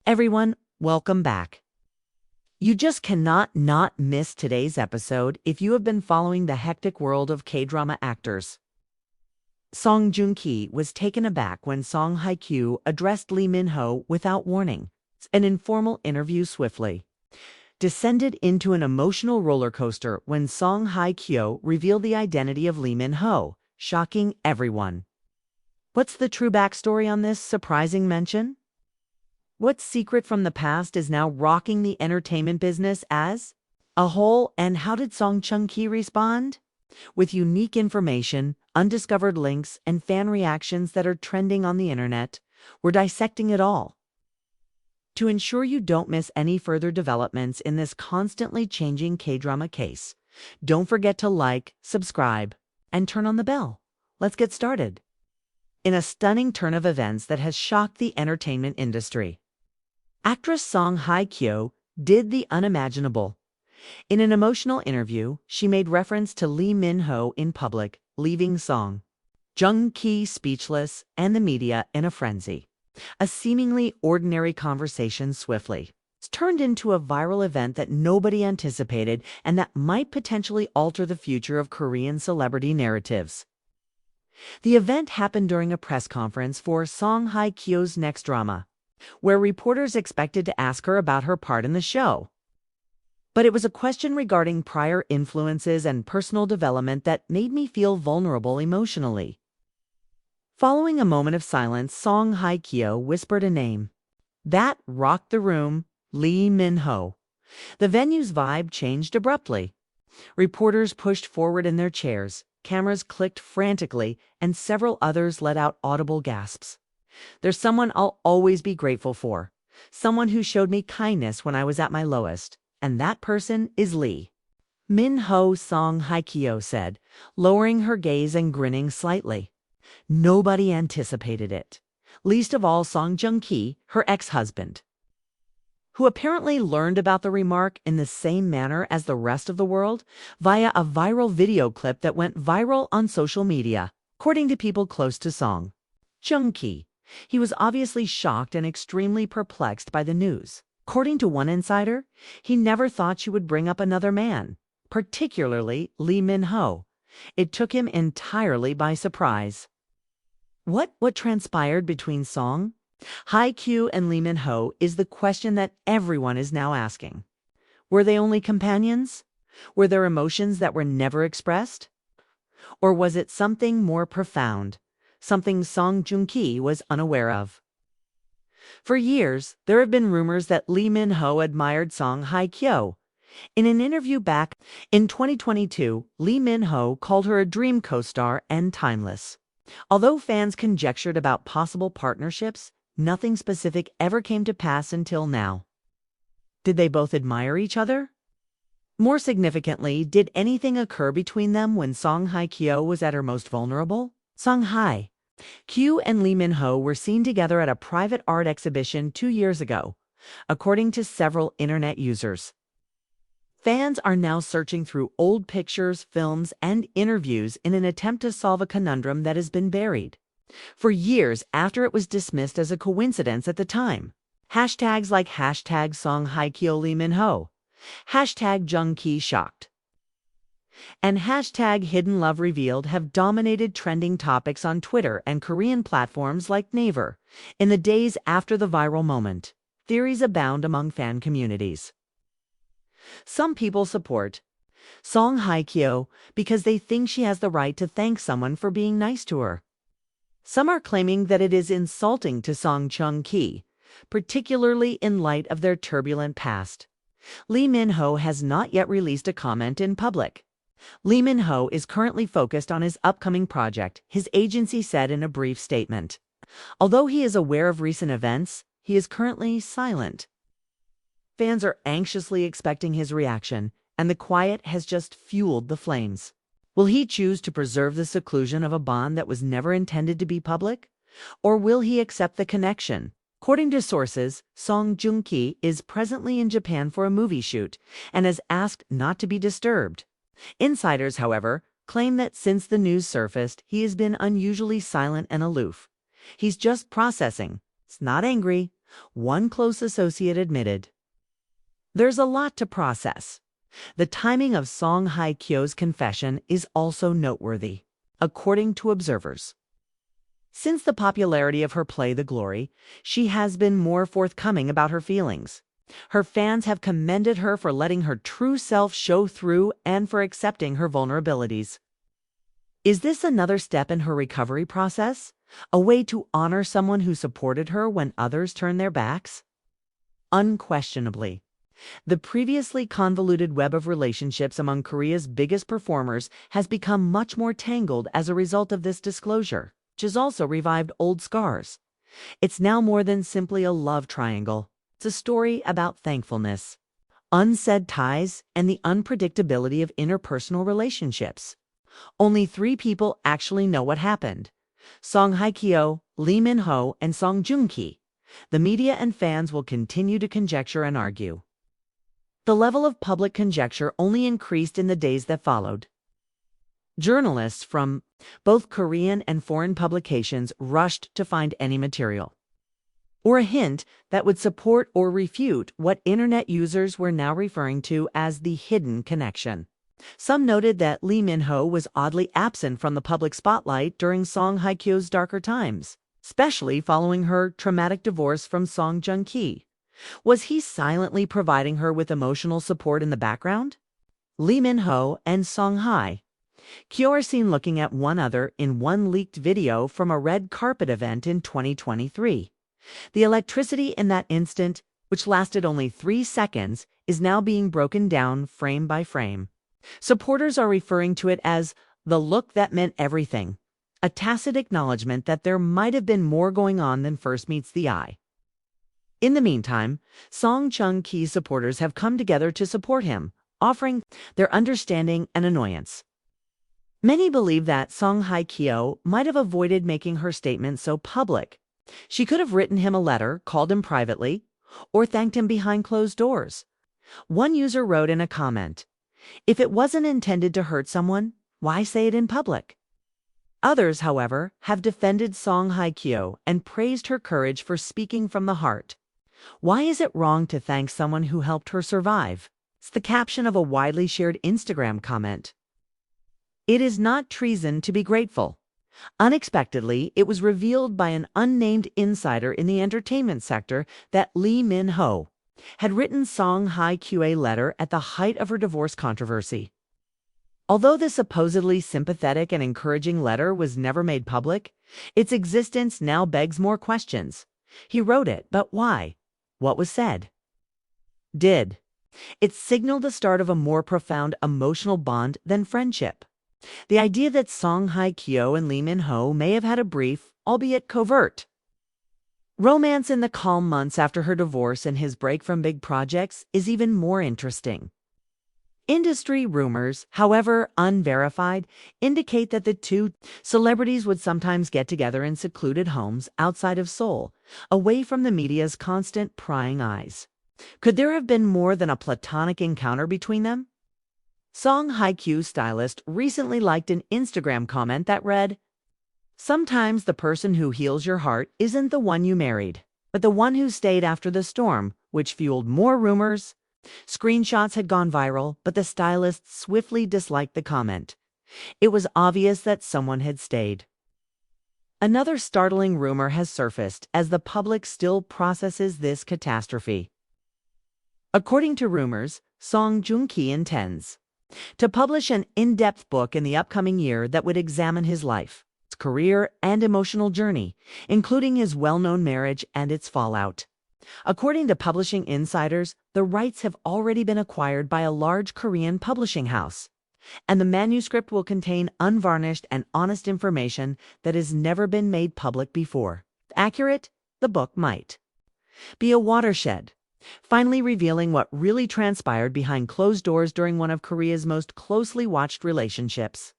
Everyone, welcome back. You just cannot not miss today's episode if you have been following the hectic world of K-drama actors. Song Joong-ki was taken aback when Song Hye Kyo addressed Lee Min-ho without warning. An informal interview swiftly descended into an emotional roller coaster when Song Hye Kyo revealed the identity of Lee Min-ho, shocking everyone. What's the true backstory on this surprising mention? What secret from the past is now rocking the entertainment business as a whole, and how did Song Joong-ki respond? With unique information, undiscovered links, and fan reactions that are trending on the internet, we're dissecting it all. To ensure you don't miss any further developments in this constantly changing K-drama case, don't forget to like, subscribe, and turn on the bell. Let's get started. In a stunning turn of events that has shocked the entertainment industry, actress Song Hye Kyo did the unimaginable. In an emotional interview, she made reference to Lee Min-ho in public, leaving Song Joong-ki speechless and the media in a frenzy. A seemingly ordinary conversation swiftly turned into a viral event that nobody anticipated and that might potentially alter the future of Korean celebrity narratives. The event happened during a press conference for Song Hye Kyo's next drama, where reporters expected to ask her about her part in the show. But it was a question regarding prior influences and personal development that made me feel vulnerable emotionally. Following a moment of silence, Song Hye Kyo whispered a name. That rocked the room: Lee Min-ho. The venue's vibe changed abruptly. Reporters pushed forward in their chairs, cameras clicked frantically, and several others let out audible gasps. There's someone I'll always be grateful for, someone who showed me kindness when I was at my lowest, and that person is Lee Min-ho, Song Hye Kyo said, lowering her gaze and grinning slightly. Nobody anticipated it, least of all Song Joong-ki, her ex-husband, who apparently learned about the remark in the same manner as the rest of the world, via a viral video clip that went viral on social media. According to people close to Song Joong-ki, he was obviously shocked and extremely perplexed by the news. According to one insider, he never thought she would bring up another man, particularly Lee Min-ho. It took him entirely by surprise. What transpired between Song Hye Kyo and Lee Min-ho is the question that everyone is now asking. Were they only companions? Were there emotions that were never expressed? Or was it something more profound, something Song Joong-ki was unaware of? For years, there have been rumors that Lee Min-ho admired Song Hye Kyo. In an interview back in 2022, Lee Min-ho called her a dream co-star and timeless. Although fans conjectured about possible partnerships, nothing specific ever came to pass until now. Did they both admire each other? More significantly, did anything occur between them when Song Hye Kyo was at her most vulnerable? Song Hye Kyo and Lee Min-ho were seen together at a private art exhibition 2 years ago, according to several internet users. Fans are now searching through old pictures, films, and interviews in an attempt to solve a conundrum that has been buried for years after it was dismissed as a coincidence at the time. Hashtags like hashtag Song Hye Kyo Lee Min-ho, hashtag Joong-ki shocked, and hashtag Hidden Love Revealed have dominated trending topics on Twitter and Korean platforms like Naver. In the days after the viral moment, theories abound among fan communities. Some people support Song Hye Kyo because they think she has the right to thank someone for being nice to her. Some are claiming that it is insulting to Song Joong-ki, particularly in light of their turbulent past. Lee Min-ho has not yet released a comment in public. Lee Min-ho is currently focused on his upcoming project, his agency said in a brief statement. Although he is aware of recent events, he is currently silent. Fans are anxiously expecting his reaction, and the quiet has just fueled the flames. Will he choose to preserve the seclusion of a bond that was never intended to be public? Or will he accept the connection? According to sources, Song Joong-ki is presently in Japan for a movie shoot and has asked not to be disturbed. Insiders, however, claim that since the news surfaced, he has been unusually silent and aloof. He's just processing. He's not angry, one close associate admitted. There's a lot to process. The timing of Song Hye Kyo's confession is also noteworthy, according to observers. Since the popularity of her play The Glory, she has been more forthcoming about her feelings. Her fans have commended her for letting her true self show through and for accepting her vulnerabilities. Is this another step in her recovery process? A way to honor someone who supported her when others turned their backs? Unquestionably. The previously convoluted web of relationships among Korea's biggest performers has become much more tangled as a result of this disclosure, which has also revived old scars. It's now more than simply a love triangle. It's a story about thankfulness, unsaid ties, and the unpredictability of interpersonal relationships. Only 3 people actually know what happened: Song Hye Kyo, Lee Min-ho, and Song Joong-ki. The media and fans will continue to conjecture and argue. The level of public conjecture only increased in the days that followed. Journalists from both Korean and foreign publications rushed to find any material or a hint that would support or refute what internet users were now referring to as the hidden connection. Some noted that Lee Min-ho was oddly absent from the public spotlight during Song Hye Kyo's darker times, especially following her traumatic divorce from Song Joong-ki. Was he silently providing her with emotional support in the background? Lee Min-ho and Song Hye Kyo are seen looking at one another in one leaked video from a red carpet event in 2023. The electricity in that instant, which lasted only 3 seconds, is now being broken down frame by frame. Supporters are referring to it as the look that meant everything, a tacit acknowledgement that there might have been more going on than first meets the eye. In the meantime, Song Joong-ki's supporters have come together to support him, offering their understanding and annoyance. Many believe that Song Hye Kyo might have avoided making her statement so public. She could have written him a letter, called him privately, or thanked him behind closed doors. One user wrote in a comment, "If it wasn't intended to hurt someone, why say it in public?" Others, however, have defended Song Hye Kyo and praised her courage for speaking from the heart. Why is it wrong to thank someone who helped her survive? It's the caption of a widely shared Instagram comment. It is not treason to be grateful. Unexpectedly, it was revealed by an unnamed insider in the entertainment sector that Lee Min-ho had written Song Hye Kyo a letter at the height of her divorce controversy. Although the supposedly sympathetic and encouraging letter was never made public, its existence now begs more questions. He wrote it, but why? What was said? Did it signal the start of a more profound emotional bond than friendship? The idea that Song Hye Kyo and Lee Min-ho may have had a brief, albeit covert, romance in the calm months after her divorce and his break from big projects is even more interesting. Industry rumors, however unverified, indicate that the two celebrities would sometimes get together in secluded homes outside of Seoul, away from the media's constant prying eyes. Could there have been more than a platonic encounter between them? Song Hye Kyo's stylist recently liked an Instagram comment that read, "Sometimes the person who heals your heart isn't the one you married, but the one who stayed after the storm," which fueled more rumors. Screenshots had gone viral, but the stylist swiftly disliked the comment. It was obvious that someone had stayed. Another startling rumor has surfaced as the public still processes this catastrophe. According to rumors, Song Joong-ki intends to publish an in-depth book in the upcoming year that would examine his life, his career, and emotional journey, including his well-known marriage and its fallout. According to publishing insiders, the rights have already been acquired by a large Korean publishing house, and the manuscript will contain unvarnished and honest information that has never been made public before. Accurate, the book might be a watershed, finally revealing what really transpired behind closed doors during one of Korea's most closely watched relationships.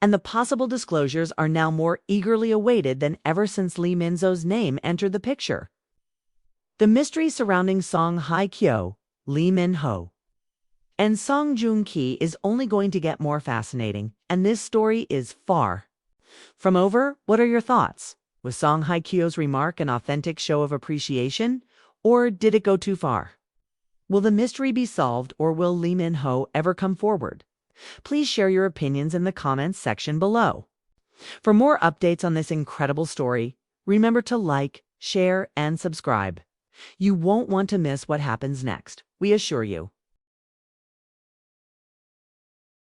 And the possible disclosures are now more eagerly awaited than ever since Lee Min-ho's name entered the picture. The mystery surrounding Song Hye Kyo, Lee Min-ho, and Song Joong-ki is only going to get more fascinating, and this story is far from over. What are your thoughts? Was Song Hye Kyo's remark an authentic show of appreciation, Or did it go too far? Will the mystery be solved, or will Lee Min-ho ever come forward? Please share your opinions in the comments section below. For more updates on this incredible story, remember to like, share, and subscribe. You won't want to miss what happens next, we assure you.